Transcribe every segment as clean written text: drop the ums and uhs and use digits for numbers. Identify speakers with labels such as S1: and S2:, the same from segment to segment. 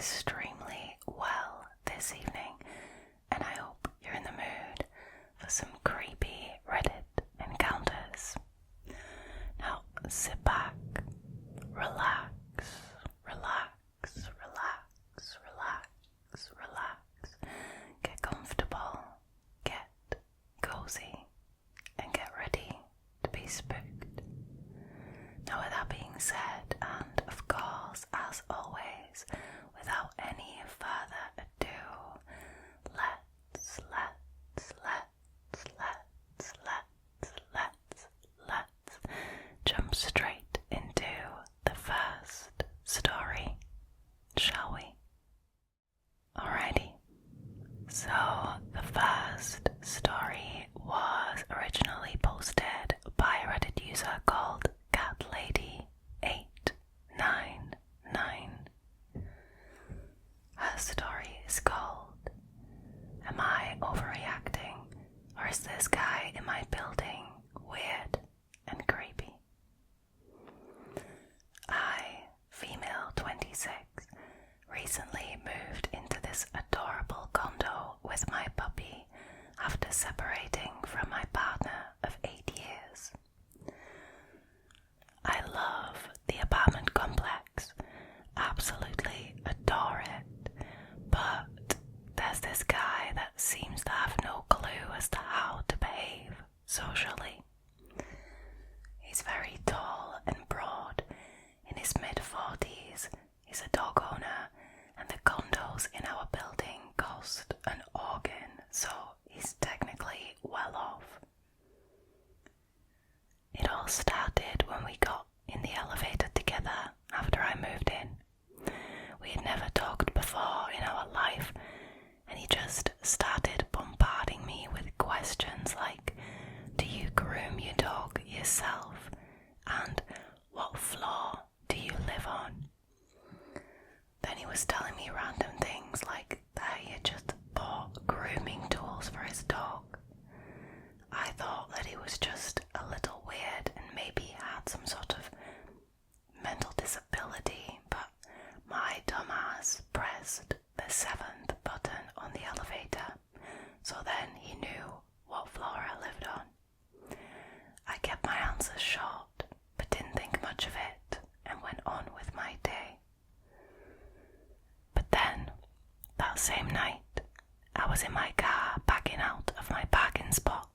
S1: extremely well this evening, and I hope you're in the mood for some creepy Reddit encounters. Now sit back, relax, get comfortable, get cozy, and get ready to be spooked. Now with that being said, and of course as always, without any further ado, let's jump straight into the first story, shall we? Alrighty, so the first story was originally posted by a Reddit user called CatLady899. Her story is called, "Am I overreacting, or is this guy in my building weird and creepy?" I, female 26, recently moved into this adorable condo with my puppy after separating from my partner of 8 years. I love the apartment complex, absolutely adore it, but there's this guy that seems to have no clue as to how to behave socially. He's very tall and broad, in his mid-40s, he's a dog owner, and the condos in our building cost an organ, so he's technically well off. It all started when we got in the elevator together after I moved in. We had never talked before in our life, and he just started bombarding me with questions like, do you groom your dog yourself? And what floor do you live on? Then he was telling me random things like that he had just bought grooming tools for his dog. I thought that he was just a little weird and maybe had some sort of mental disability, but my dumbass pressed the 7th button on the elevator, so then he knew what floor I lived on. I kept my answers short, but didn't think much of it, and went on with my day. But then, that same night, I was in my car backing out of my parking spot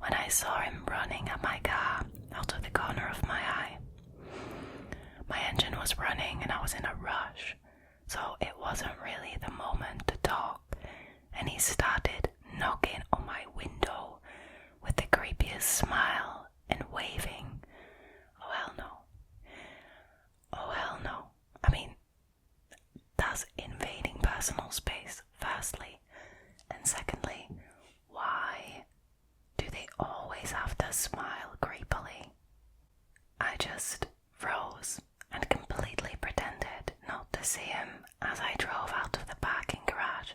S1: when I saw him running at my car out of the corner of my eye. My engine was running and I was in a rush, so it wasn't really the moment to talk, and he started knocking on my window with the creepiest smile and waving. Oh hell no. Oh hell no. I mean, that's invading personal space, firstly, and secondly, why do they always have to smile creepily? I just froze and completely pretended not to see him as I drove out of the parking garage.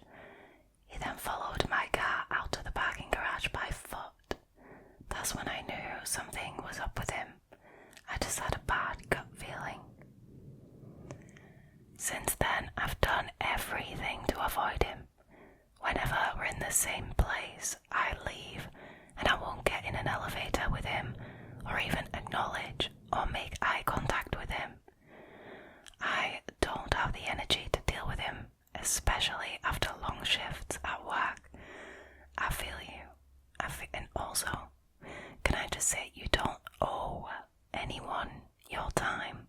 S1: He then followed my car out of the parking garage by foot. That's when I knew something was up with him. I just had a bad gut feeling. Since then, I've done everything to avoid him. Whenever we're in the same place, I leave, and I won't get in an elevator with him, or even acknowledge or make eye contact with him. I don't have the energy to deal with him, especially after long shifts at work. I feel you. And also, can I just say, you don't owe anyone your time.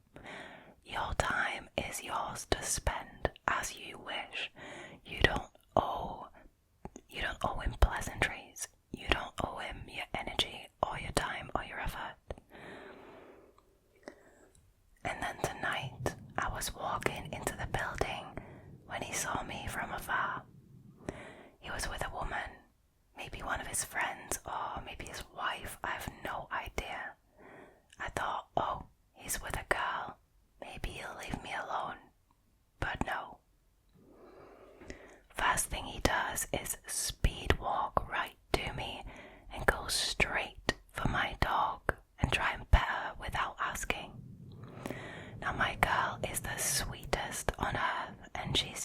S1: Your time is yours to spend as you wish. You don't owe him pleasantries. You don't owe him your energy or your time or your effort. And then tonight, I was walking into the building when he saw me from afar. He was with a woman, maybe one of his friends or maybe his wife, I have no idea. I thought, oh, he's with a girl, maybe he'll leave me alone. But no. First thing he does is speed walk right to me and go straight for my dog and try and pet her without asking. Now my girl is the sweetest on earth and she's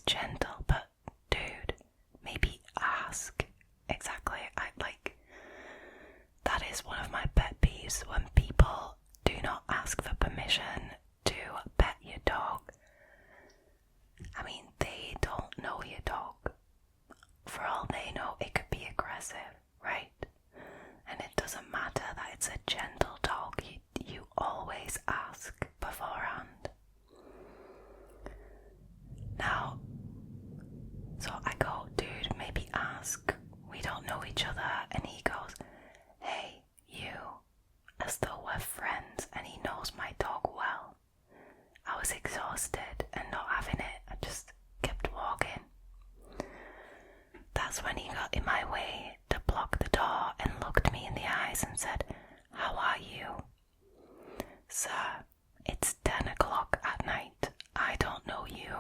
S1: That's when he got in my way to block the door and looked me in the eyes and said, "How are you?" "Sir, it's 10 o'clock at night. I don't know you.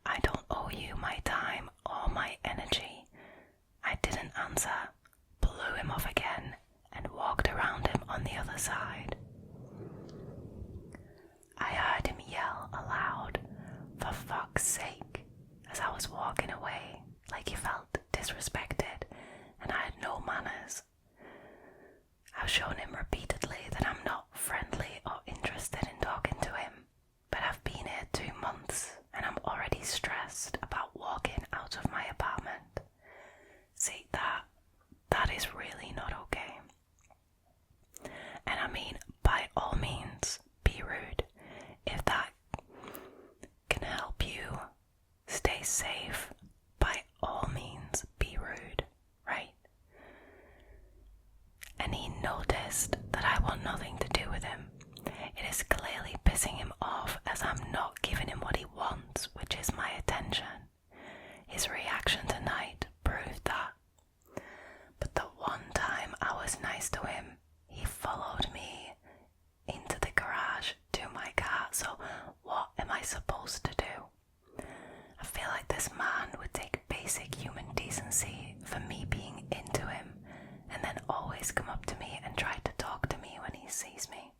S1: I don't owe you my time or my energy." I didn't answer, blew him off again, and walked around him on the other side. I heard him yell aloud, "For fuck's sake," as I was walking away, like he felt disrespected and I had no manners. I've shown him repeatedly that I'm not friendly or interested in talking to him, but I've been here 2 months and I'm already stressed about walking out of my apartment. See, that is really not okay. And I mean, by all means, be rude. If that can help you stay safe, by all means, be rude, right? And he noticed that I want nothing to do with him. It is clearly pissing him off as I'm not giving him what he wants, which is my attention. His reaction tonight proved that. But the one time I was nice to him, he followed me into the garage to my car, so what am I supposed to do? I feel like this man would take basic human decency for me being into him, and then always come up to me and try to talk to me when he sees me.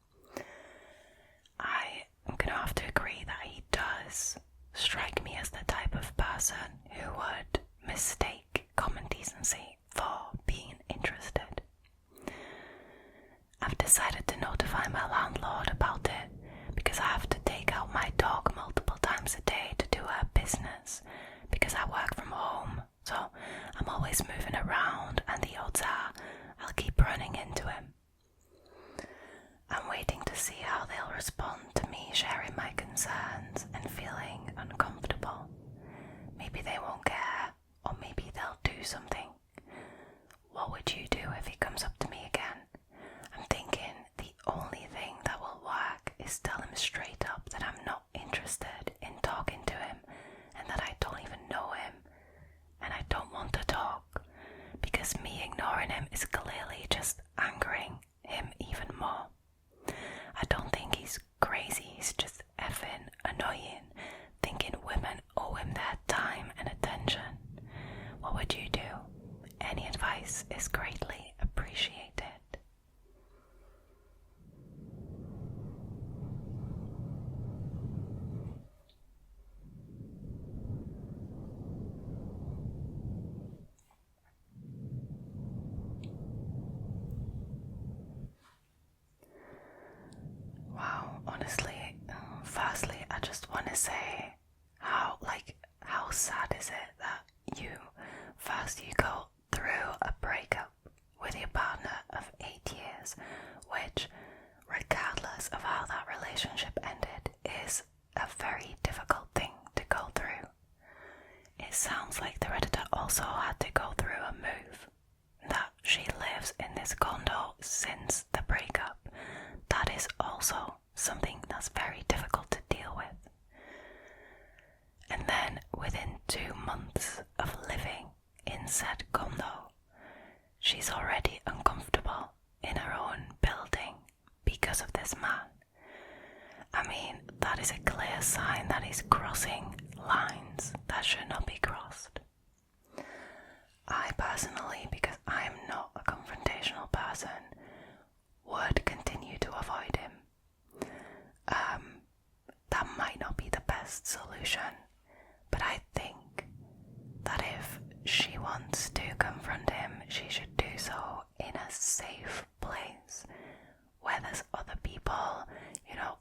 S1: I am gonna have to agree that he does strike me as the type of person who would mistake common decency for being interested. I've decided to notify my landlord about it because I have to take out my dog multiple times a day to do her business because I work from home, so I'm always moving around and the odds are I'll keep running into him. I'm waiting to see how they'll respond to me sharing my concerns and feeling uncomfortable. Maybe they won't care, or maybe they'll do something. What would you do if he comes up to me again? I'm thinking the only thing that will work is tell him straight up that I'm not interested in talking to him and that I don't even know him and I don't want to talk, because me ignoring him is clearly just angering him even more. I don't think he's crazy, he's just effing annoying, thinking women owe him their time and attention. What would you do? Any advice is greatly appreciated. Wow, honestly, firstly, I just want to say how sad is it that you go through a breakup with your partner of 8 years, which, regardless of how that relationship ended, is a very difficult thing to go through. It sounds like the Redditor also had to go through a move, that she lives in this condo since the breakup. That is also something that's very difficult to deal with. And then within 2 months of living in said condo, she's already uncomfortable in her own building because of this man. I mean, that is a clear sign that he's crossing lines that should not be crossed. I personally, because I am not a confrontational person, would continue to avoid him. That might not be the best solution, but I think that if she wants to confront him, she should do so in a safe place where there's other people,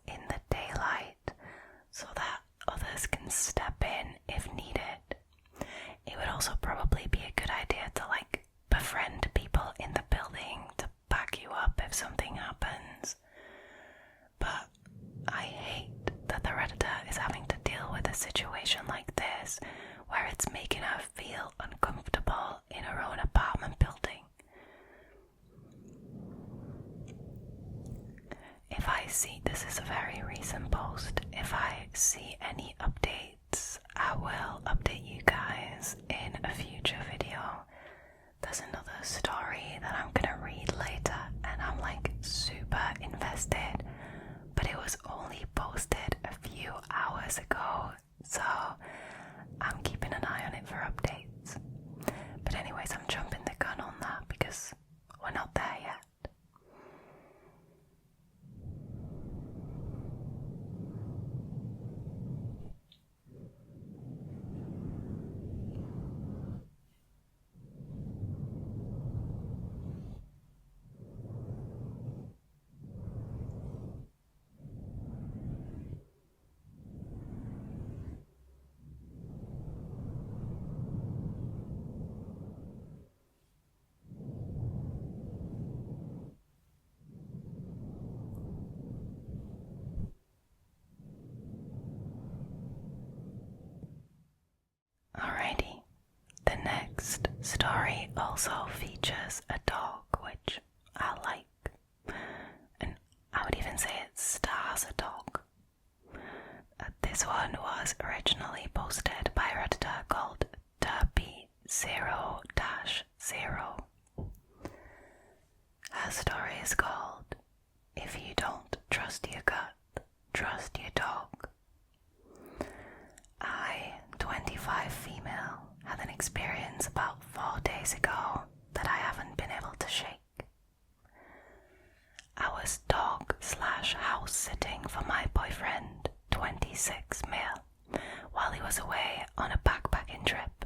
S1: in the daylight, so that others can step in if needed. It would also probably be a good idea to befriend people in the building to back you up if something happens. But I hate that the Redditor is having to deal with a situation like this, where it's making her feel uncomfortable in her own apartment building. If I see, this is a very recent post, if I see any updates, I will update you guys in a future video. so I'm keeping an eye on it for updates. But anyways, I'm jumping the gun on that because we're not there yet. Alrighty, the next story also features a dog, which I like, and I would even say it stars a dog. This one was originally posted by a Redditor called Derby0-0. Her story is called If You Don't Trust Your Gut, Trust Your Dog. I, 25 female, had an experience about 4 days ago that I haven't been able to shake. I was dog/house sitting for my boyfriend, 26 male, while he was away on a backpacking trip.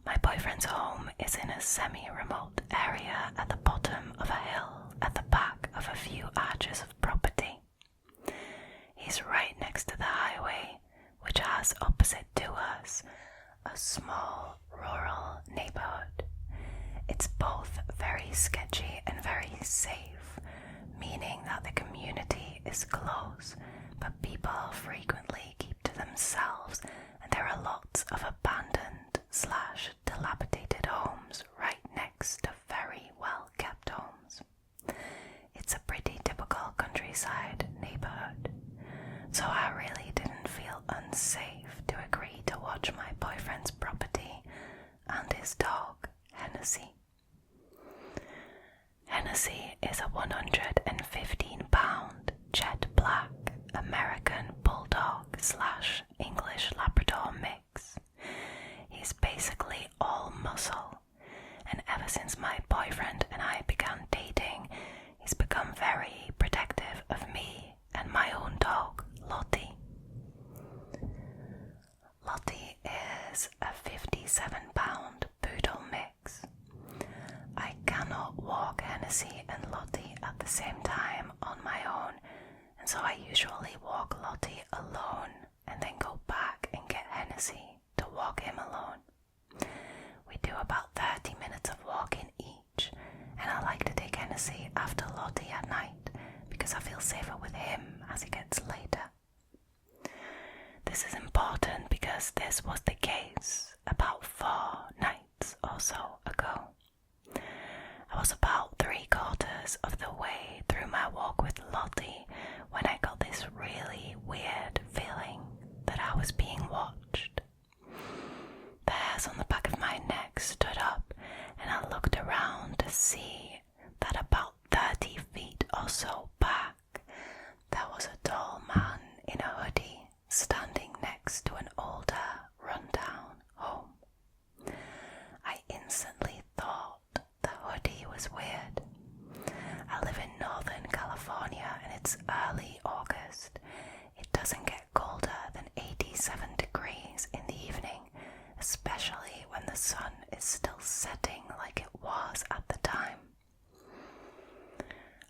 S1: My boyfriend's home is in a semi-remote area at the bottom of a hill at the back of a few acres of property. He's right next to the highway, which has opposite to us a small rural neighbourhood. It's both very sketchy and very safe, meaning that the community is close, but people frequently keep to themselves, and there are lots of abandoned/dilapidated homes right next to very well-kept homes. It's a pretty typical countryside neighbourhood, so I really didn't feel unsafe to agree to watch my boyfriend's property and his dog, Hennessy. Hennessy is a 115-pound jet black American bulldog/English Labrador mix. He's basically all muscle, and ever since my boyfriend and I began dating, he's become very protective of me and my own dog, Lottie. Lottie is a 57-pound poodle mix. I cannot walk Hennessy and Lottie at the same time on my own, and so I usually walk Lottie alone and then go back and get Hennessy to walk him alone. We do about 30 minutes of walking each, and I like to take Hennessy after Lottie at night because I feel safer with him as it gets later. This is important because this was the case about 4 nights or so ago. I was about 3/4 of the way through my walk with Lottie when I got this really weird feeling that I was being watched. The hairs on the back of my neck stood up, and I looked around to see that about 30 feet or so back, there was a tall man in a hoodie standing next to an older, run-down home. I instantly thought the hoodie was weird. I live in Northern California and it's early August. It doesn't get colder than 87 degrees in the evening, especially when the sun is still setting like it was at the time.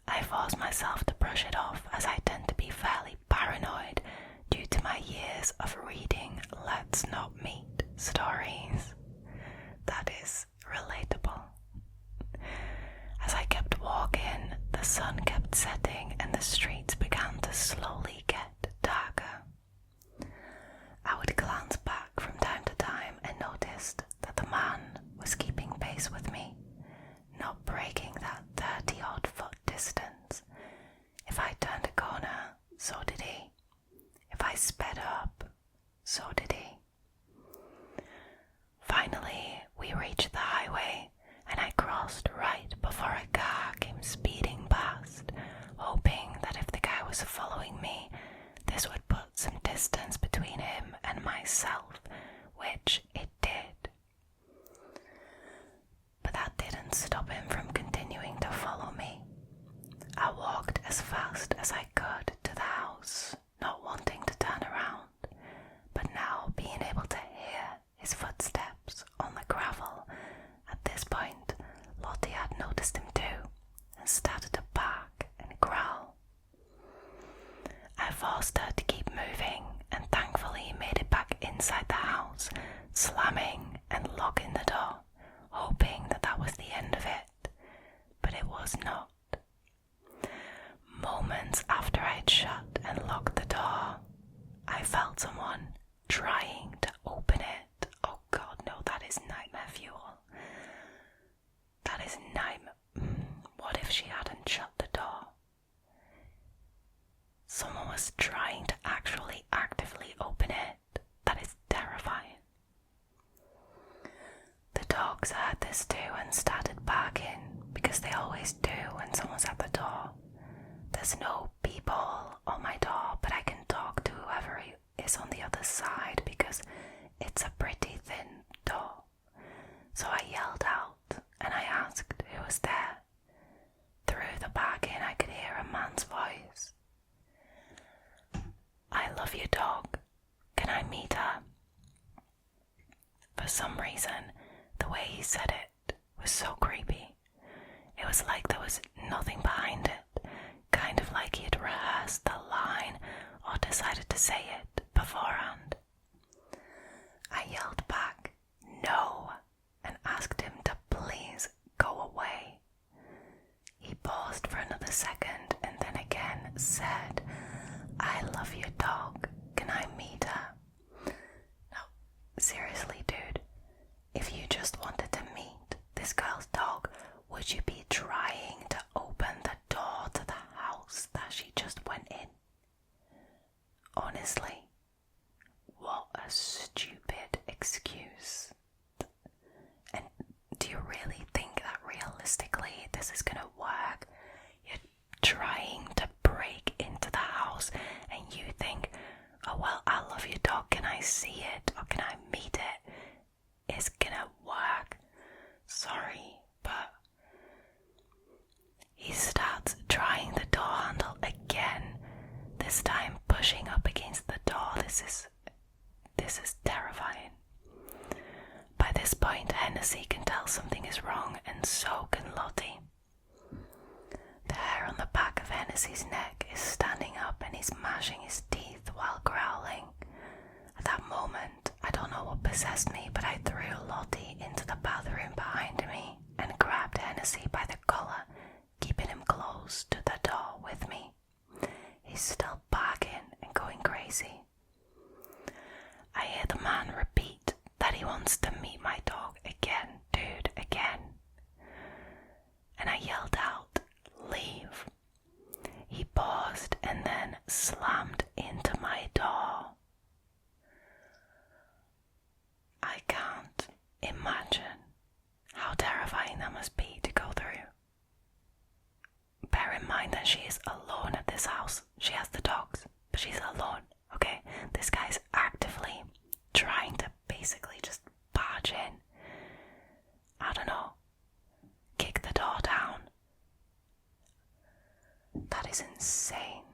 S1: I force myself to brush it off as I tend to be fairly paranoid due to my years of reading Let's Not Meet stories. That is relatable. As I kept walking, the sun kept setting and the streets began to slowly get darker. I would glance back from time to time and noticed that the man was keeping pace with me, not breaking that 30-odd foot distance. If I turned a corner, so did he. If I sped up, so did he. myself, which it did. But that didn't stop him from continuing to follow me. I walked as fast as I could to the house, not wanting to turn around, but now being able to hear his footsteps on the gravel. At this point, Lottie had noticed him too and started to bark and growl. I forced her to keep moving and thankfully made it back inside the house, slamming and locking the door, hoping that was the end of it, but it was not. Moments after I'd shut and locked the door, I felt someone trying to open it. Oh God, no, that is nightmare fuel. That is nightmare. What if she hadn't shut the door? Someone was trying to actually actively open it. That is terrifying. The dogs heard this too and started barking, because they always do when someone's at the door. There's no people on my door, but I can talk to whoever is on the other side because it's a pretty thin door. So I yelled out and I asked who was there. Through the barking I could hear a man's voice. "I love your dog. Can I meet her?" For some reason, the way he said it was so creepy. It was like there was nothing behind it, kind of like he'd rehearsed the line or decided to say it beforehand. I yelled back, "No," and asked him to please go away. He paused for another second and then again said, "I love your dog. Can I meet her?" Now, seriously, dude, if you just wanted to meet this girl's dog, would you be trying to open the door to the house that she just went in? Honestly, what a stupid excuse. And do you really think that realistically this is gonna work? You're trying to break into the house and you think, "Oh well, I love your dog, can I see it or can I meet it?" It's gonna work. Sorry, but he starts trying the door handle again, this time pushing up against the door. This is terrifying. By this point, Hennessy can tell something is wrong, and so can Lottie. The hair on the back of Hennessy's neck is standing up and he's mashing his teeth while growling. At that moment, I don't know what possessed me, but I threw Lottie into the bathroom behind me and grabbed Hennessy by the collar, keeping him close to the door with me. He's still barking and going crazy. I hear the man repeat that he wants to meet my dog again, dude, again. And I yelled out, "Leave." He paused and then slammed into my door. I can't imagine how terrifying that must be to go through. Bear in mind that she is alone at this house. She has the dogs, but she's alone, okay? This guy's actively trying to basically just barge in. I don't know. Kick the door down. That is insane.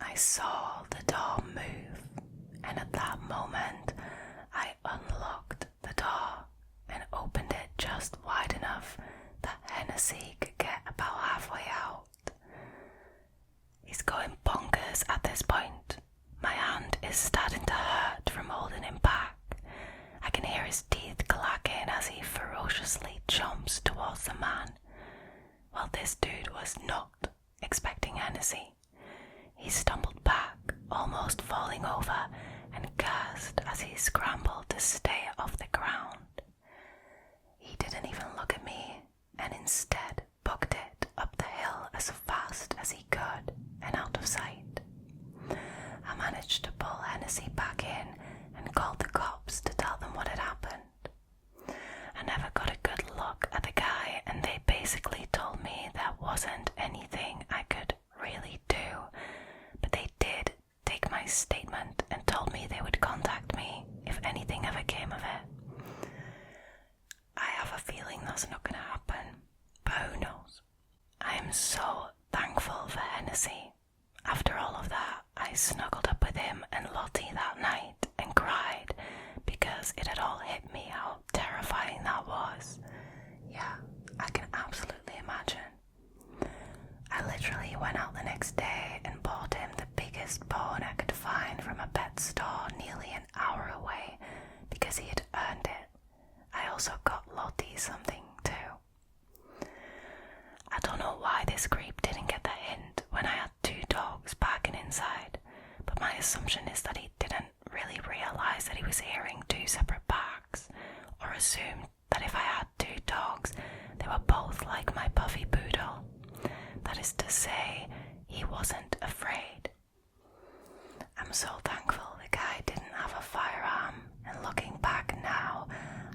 S1: I saw the door move, and at that moment, I unlocked the door and opened it just wide enough that Hennessy could get about halfway out. He's going bonkers at this point. My hand is starting to hurt from holding him back. I can hear his teeth clacking as he ferociously jumps towards the man. Well, this dude was not expecting Hennessy. He stumbled back, almost falling over, and cursed as he scrambled to stay off the ground. He didn't even look at me, and instead booked it up the hill as fast as he could and out of sight. I managed to pull Hennessy back in and called the cops to tell them what had happened. I never got a good look at the guy, and they basically told me there wasn't anything I could really do, but they did take my statement and told me they would contact me that's not going to happen, but who knows. I am so thankful for Hennessy. After all of that, I snuggled up with him and Lottie that night and cried because it had all hit me how terrifying that was. Yeah, I can absolutely imagine. I literally went out the next day and bought him the biggest bone I could find from a pet store nearly an hour away because he had earned it. I also got Lottie something too. I don't know why this creep didn't get the hint when I had 2 dogs barking inside, but my assumption is that he didn't really realise that he was hearing 2 separate barks, or assumed that if I had 2 dogs, they were both like my puffy poodle. That is to say, he wasn't afraid. I'm so thankful the guy didn't have a firearm, and looking back now,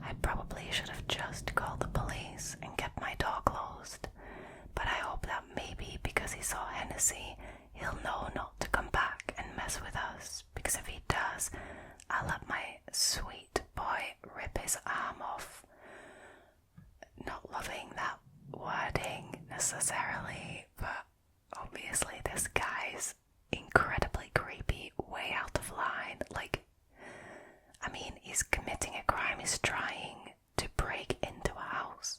S1: I probably should have just called the police and kept my door closed. But I hope that maybe because he saw Hennessy, he'll know not to come back and mess with us, because if he does, I'll let my sweet boy rip his arm off. Not loving that wording necessarily, but obviously this guy's incredibly creepy, way out of line. He's committing a crime, he's trying to break into a house,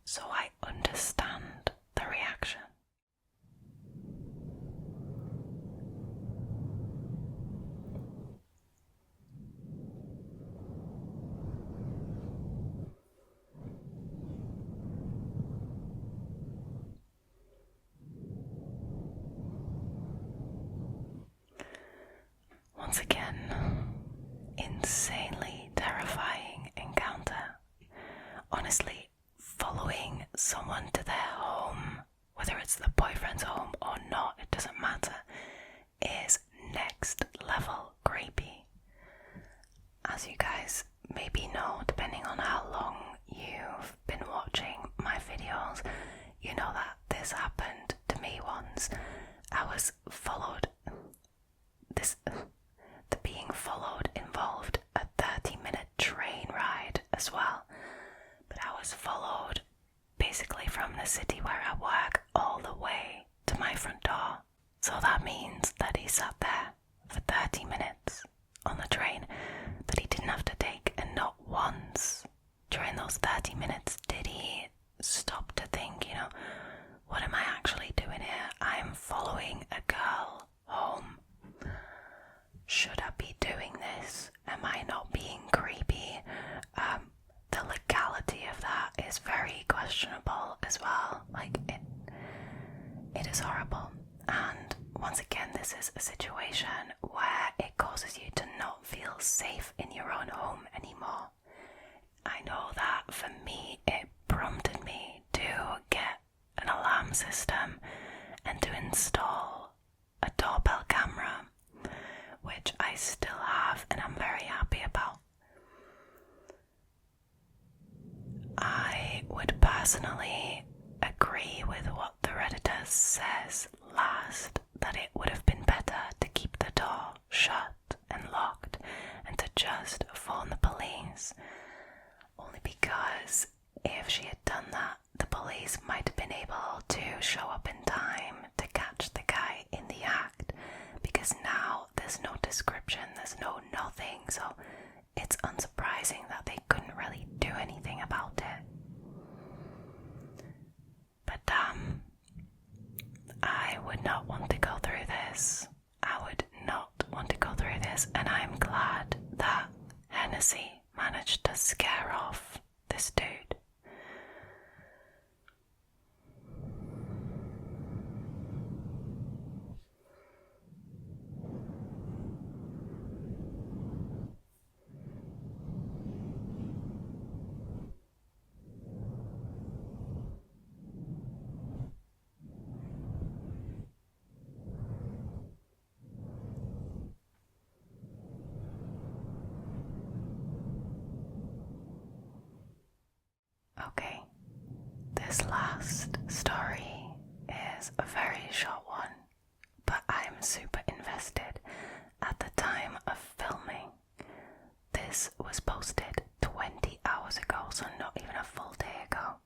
S1: so I understand the reaction. Once again, insanely terrifying encounter. Honestly, following someone to their home, whether it's the boyfriend's home or not, it doesn't matter, is next level creepy. As you guys maybe know, depending on how long you've been watching my videos, you know that this happened to me once. I was followed. The being followed involved a 30-minute train ride as well. But I was followed basically from the city where I work all the way to my front door. So that means that he sat there for 30 minutes on the train that he didn't have to take, and not once during those 30 minutes did he stop to think, what am I actually doing here? I'm following a girl home. Should I be doing this? Am I not being creepy? The legality of that is very questionable as well. It is horrible. And once again, this is a situation where it causes you to not feel safe in your own home anymore. I know that for me, it prompted me to get an alarm system and to install a doorbell camera, which I still have and I'm very happy about. I would personally agree with what the Redditor says last, that it would have been better to keep the door shut and locked and to just phone the police, only because if she had done that, the police might have been able to show up in time to catch the guy in the act, because now there's no description, there's no nothing, so it's unsurprising that they couldn't really do anything about it. But I would not want to go through this. I would not want to go through this, and I'm glad that Hennessy managed to scare off this dude. Okay, this last story is a very short one, but I'm super invested. At the time of filming, this was posted 20 hours hours ago, so not even a full day ago.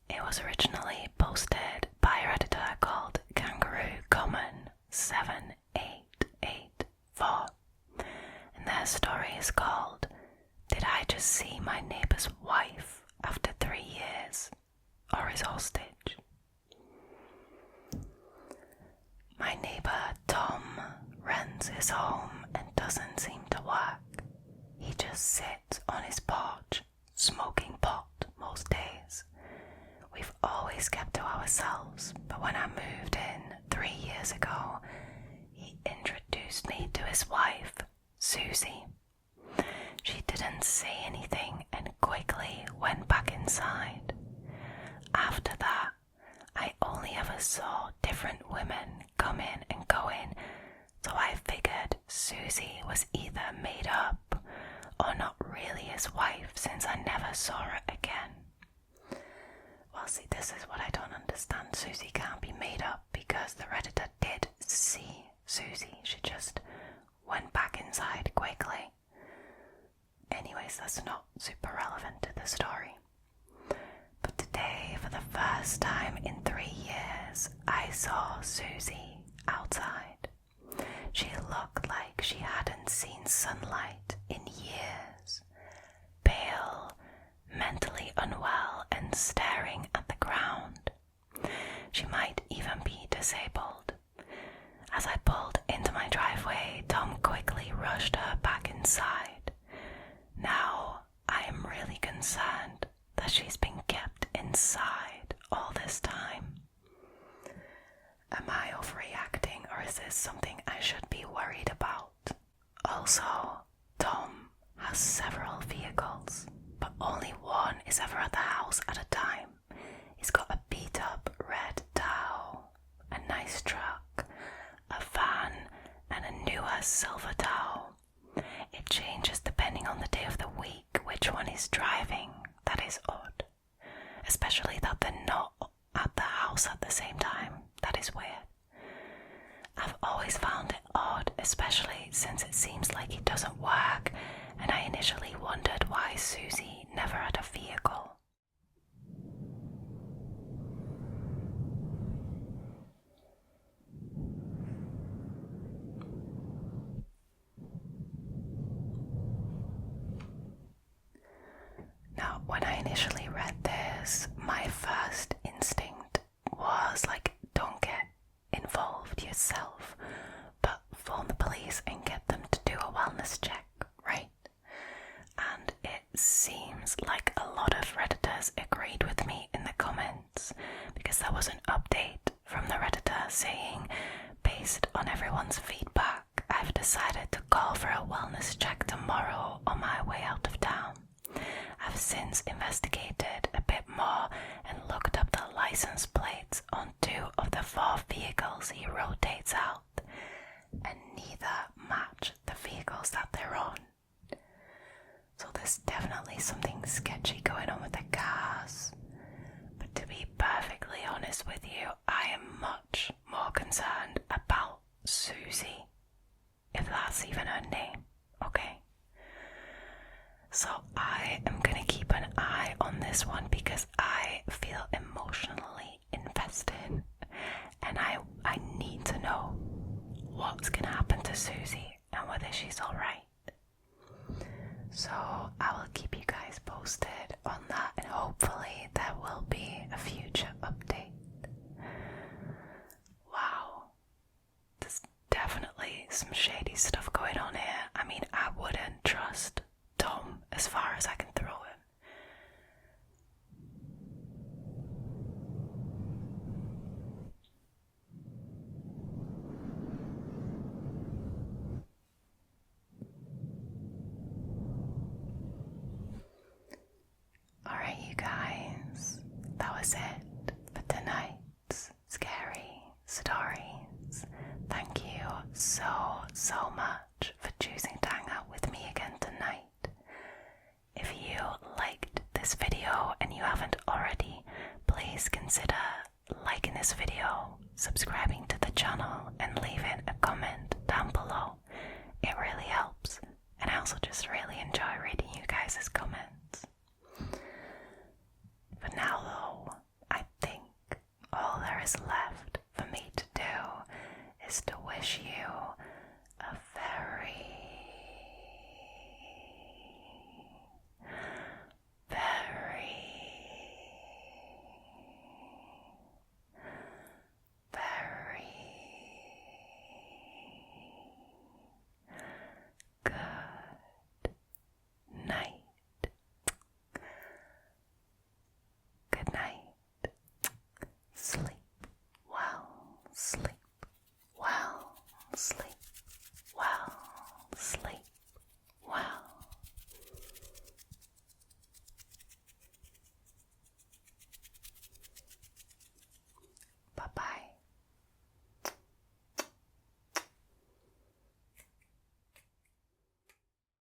S1: It was originally posted by a Redditor called Kangaroo Common 7884, and their story is called "Did I Just See My Neighbour's Wife After 3 Years, or Is Hostage?" My neighbour Tom rents his home and doesn't seem to work. He just sits on his porch, smoking pot most days. We've always kept to ourselves, but when I moved in 3 years ago, he introduced me to his wife, Susie. She didn't say anything and quickly went back inside. After that, I only ever saw different women come in and go in, so I figured Susie was either made up or not really his wife, since I never saw her again. Well, see, this is what I don't understand. Susie can't be made up because the Redditor did see Susie. She just went back inside quickly. Anyways, that's not super relevant to the story. But today, for the first time in 3 years, I saw Susie outside. She looked like she hadn't seen sunlight in years. Pale, mentally unwell, and staring at the ground. She might even be disabled. As I pulled into my driveway, Tom quickly rushed her back inside. Now, I am really concerned that she's been kept inside all this time. Am I overreacting, or is this something I should be worried about? Also, Tom has several vehicles, but only one is ever at the house at a time. He's got a beat-up red Tahoe, a nice truck, a van, and a newer silver Tahoe. It changes depending on the day of the week which one he's driving. That is odd. Especially that they're not at the house at the same time. That is weird. I've always found it odd, especially since it seems like he doesn't work, and I initially wondered why Susie never had a vehicle. Now, when I initially read this, my first instinct was like, don't get involved yourself, but phone the police and get them to do a wellness check, right? And it seems like a lot of Redditors agreed with me in the comments, because there was an update from the Redditor saying, based on everyone's feedback, I've decided to call for a wellness check tomorrow on my way out of town. I've since investigated a bit more and looked up the license plates on 2 of the 4 vehicles he rotates out, and neither match the vehicles that they're on. So there's definitely something sketchy going on with the cars. But to be perfectly honest with you, I am much more concerned about Susie, if that's even her name, okay? So I am going to keep an eye on this one because I feel emotionally invested, and I need to know what's going to happen to Susie and whether she's alright. So I will keep you guys posted on that, and hopefully there will be a future update. Wow, there's definitely some shady stuff going on here. I mean, I wouldn't trust Tom as far as I can throw him. Alright, you guys, that was it for tonight's scary stories. Thank you so much for choosing to hang out with me again tonight. If you liked this video and you haven't already, please consider liking this video, subscribing to the channel, and leaving a comment down below. It really helps, and I also just really enjoy reading you guys' guys' comments. For now though, I think all there is left for me to do is to wish you